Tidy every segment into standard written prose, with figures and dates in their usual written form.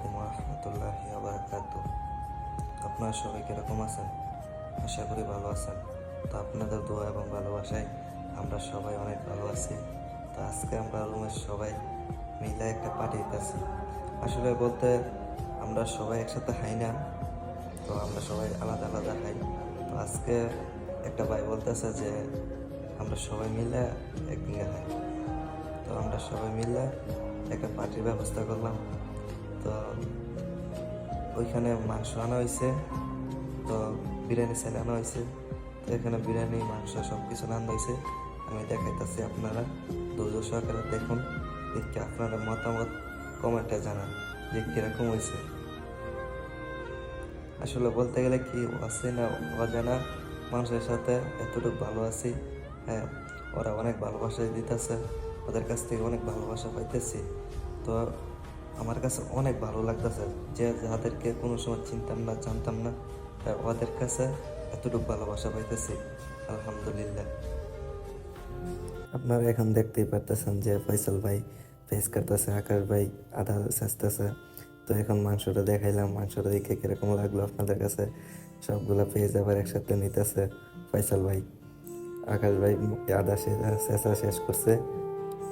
আলাইকুম রহমতুল্লাহি বারাকাতুহু। আপনারা সবাই কীরকম আছেন? আশা করি ভালো আছেন। তো আপনাদের দোয়া এবং ভালোবাসায় আমরা সবাই অনেক ভালো আছি। তো আজকে আমরা রুমের সবাই মিলে একটা পার্টি দিতেছি। আসলে বলতে আমরা সবাই একসাথে হাই না, তো আমরা সবাই আলাদা আলাদা হাই। তো আজকে একটা ভাই বলতেছে যে আমরা সবাই মিলে একদিনে হাই। তো আমরা সবাই মিলে একটা পার্টির ব্যবস্থা করলাম। তো ওইখানে মাংস আনা হয়েছে, তো বিরিয়ানি চাল আনা হয়েছে। তো এখানে বিরিয়ানি, মাংস সব কিছু রান্না হয়েছে। আমি দেখাইতেছি, আপনারা ধৈর্য সহকারে দেখুন। দেখে আপনারা মতামত কমেন্টে জানান যে কীরকম হয়েছে। আসলে বলতে গেলে কি আছে না অজানা মানুষের সাথে এতটুকু ভালো আছি। হ্যাঁ, ওরা অনেক ভালোবাসা দিতেছে, ওদের কাছ থেকে অনেক ভালোবাসা পাইতেছি। তো আমার কাছে অনেক ভালো লাগতেছে যে যাদেরকে কোনো সময় চিনতাম না, জানতাম না, ওদের কাছে এতটুকু ভালোবাসা পাইতেছি, আলহামদুলিল্লাহ। আপনারা এখন দেখতেই পারতেছেন যে ফয়সাল ভাই ফেস কাটতেছে, আকাশ ভাই আধা চেষ্টাছে। তো এখন মাংসটা দেখাইলাম, মাংসটা দেখে কিরকম লাগলো আপনাদের কাছে। সবগুলা পেজ আবার একসাথে নিতেছে ফয়সাল ভাই। আকাশ ভাই আধা চেঁচা শেষ করছে।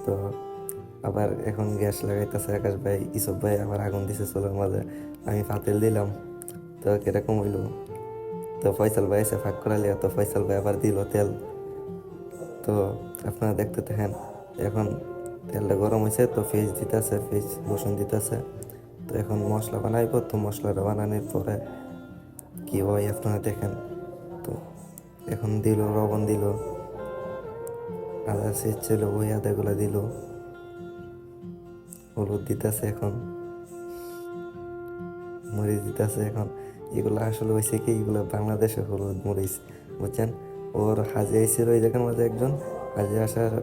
তো আবার এখন গ্যাস লাগাইতেছে আকাশ ভাই। ইসব ভাই আবার আগুন দিছে চুলার মাঝে, আমি পাতিল দিলাম। তো কিরকম হইলো? তো ফয়সাল ভাই এসে ফাঁক করালিয়া, তো ফয়সাল ভাই আবার দিল তেল। তো আপনারা দেখতে থাকেন। এখন তেলটা গরম হয়েছে, তো ফেস দিতেছে, ফেস রসুন দিতেছে। তো এখন মশলা বানাইব, তো মশলাটা বানানোর পরে কি হয় আপনারা দেখেন। তো এখন দিল লবণ, দিল আদা ছিল, ওই আদাগুলো দিল, হলুদ দিতেছে, এখন মরিচ দিতেছে। এখন এগুলো আসলে হয়েছে কি, এগুলো বাংলাদেশের হলুদ মরিচ, বুঝছেন? ওর হাজে আইসির ওই জায়গার মাঝে একজন হাজে আসার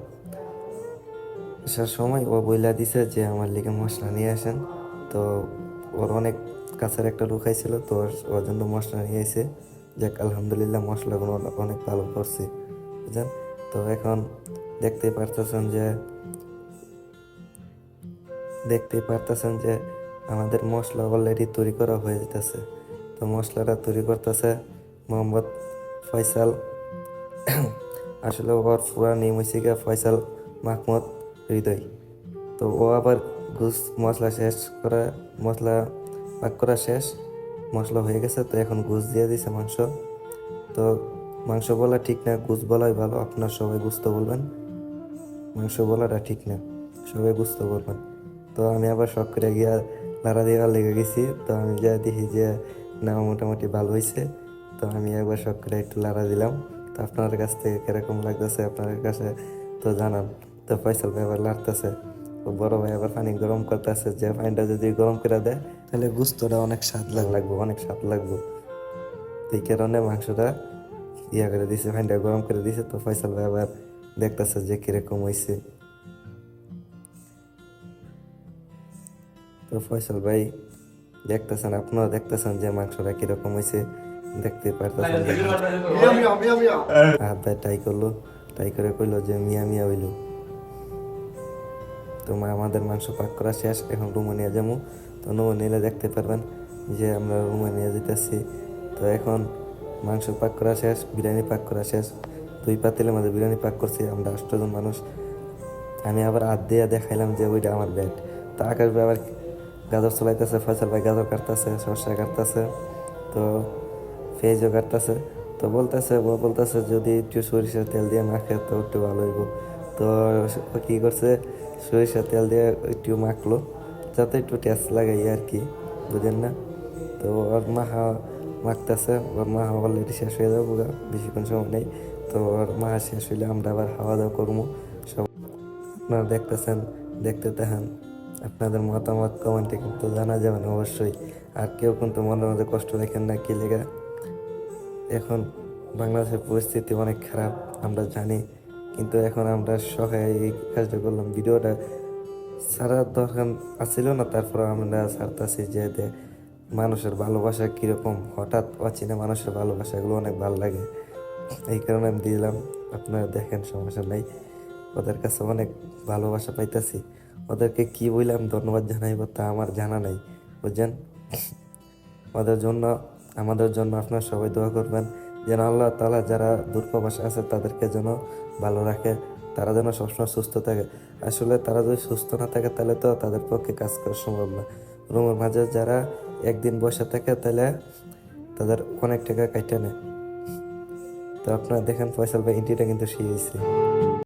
সময় ও বইলা দিছে যে আমার লিগে মশলা নিয়ে আসেন। তো ওর অনেক কাছের একটা লোক আইছিল, তো ওর জন্য মশলা নিয়ে এসে, যাক আলহামদুলিল্লাহ মশলাগুলো অনেক ভালো করছি, বুঝছেন? তো এখন দেখতেই পারতেছেন যে আমাদের মশলা অলরেডি তৈরি করা হয়ে যেতেছে। তো মশলাটা তৈরি করতেছে মোহাম্মদ ফয়সাল। আসলে ওর পুরা নেম হয়েছে গিয়ে ফয়সাল মাহমুদ হৃদয়। তো ও আবার মশলা পাক করা শেষ, মশলা হয়ে গেছে। তো এখন গুছ দিয়ে দিছে মাংস। তো মাংস বলা ঠিক না, গুছ বলাই ভালো। আপনার সবাই গুছ তো বলবেন, মাংস বলাটা ঠিক না, সবাই গুছ তো বলবেন। তো আমি আবার শখ করে গিয়া লাড়া দেওয়ার লেগে গেছি। তো আমি যা দেখি যে না, মোটামুটি ভালো হয়েছে। তো আমি একবার শখ করে একটু লাড়া দিলাম। তো আপনার কাছ থেকে কিরকম লাগতেছে আপনার কাছে তো জানান। তো ফয়সাল ভাই আবার লাড়তেছে, তো বড় ভাই আবার পানি গরম করতেছে, যে পানিটা যদি গরম করে দেয় তাহলে গুস্তটা অনেক স্বাদ লাগবে, অনেক স্বাদ লাগবে। এই কারণে মাংসটা করে দিছে, পানিটা গরম করে দিছে। তো ফয়সাল ভাই আবার দেখতেছে যে কিরকম হয়েছে। তো ফয়সাল ভাই দেখতেছেন, আপনারা দেখতেছেন যে মাংসটা কিরকম হয়েছে, দেখতে পারতেছেন যে হাত ভাই ট্রাই করলো, ট্রাই করে কইলো যে মিয়া মিয়া হইলো। তো আমাদের মাংস পাক করা শেষ, এখন রুমে নিয়ে যাবো। তো রুমে নিলে দেখতে পারবেন যে আমরা রুমে নিয়ে যেতেছি। তো এখন মাংস পাক করা শেষ, বিরিয়ানি পাক করা শেষ। 2 পাতিলের মাঝে বিরিয়ানি পাক করছি আমরা 8 জন মানুষ। আমি আবার হাত দিয়ে দেখাইলাম যে ওইটা আমার ব্যাট। তো আকাশ ভাই আবার গাজর চলাইতেছে, ফয়সাল ভাই গাজর কাটতেছে, সরষা কাটতেছে, তো পেঁয়াজও কাটতেছে। তো বলতেছে যদি একটু সরিষার তেল দিয়ে মাখে তো একটু ভালো হইব। তো ও কী করছে, সরিষার তেল দিয়ে একটু মাখলো যাতে একটু টেস্ট লাগে আর কি, বুঝেন না? তো ওর মাখতেছে, ওর মাহা অলরেডি শেষ হয়ে যাবো, বেশিক্ষণ সময় নেই। তো ওর মাহা শেষ হইলে আমরা আবার খাওয়া দাওয়া করবো। সব আপনারা দেখতেছেন, দেখতে দেখেন। আপনাদের মতামত কমেন্টে কিন্তু জানা যাবেন অবশ্যই। আর কেউ কিন্তু মনের মধ্যে কষ্ট দেখেন না, কি লেগে। এখন বাংলাদেশের পরিস্থিতি অনেক খারাপ আমরা জানি, কিন্তু এখন আমরা সহায় এই কাজটা করলাম। ভিডিওটা ছাড়ার দরকার আছিল না, তারপর আমরা ছাড়তেছি যে মানুষের ভালোবাসা কীরকম, হঠাৎ অচেনা মানুষের ভালোবাসা, এগুলো অনেক ভালো লাগে। এই কারণে আমি দিলাম, আপনারা দেখেন, সমস্যা নাই। ওদের কাছে অনেক ভালোবাসা পাইতেছি। ওদেরকে কি বললাম ধন্যবাদ জানাইব তা আমার জানা নাই। বুঝছেন। আমাদের জন্য আপনার সবাই দোয়া করবেন, যেন আল্লাহ তাআলা যারা দূরপ্রবাসে আছে তাদেরকে যেন ভালো রাখে, তারা যেন সবসময় সুস্থ থাকে। আসলে তারা যদি সুস্থ না থাকে তাহলে তো তাদের পক্ষে কাজ করা সম্ভব না। রুমের মাঝে যারা একদিন বসে থাকে তাহলে তাদের অনেক টাকা কাইটা নেয়। তো আপনারা দেখেন ফয়সাল ভাই ইন্টিটা কিন্তু শিখেছে।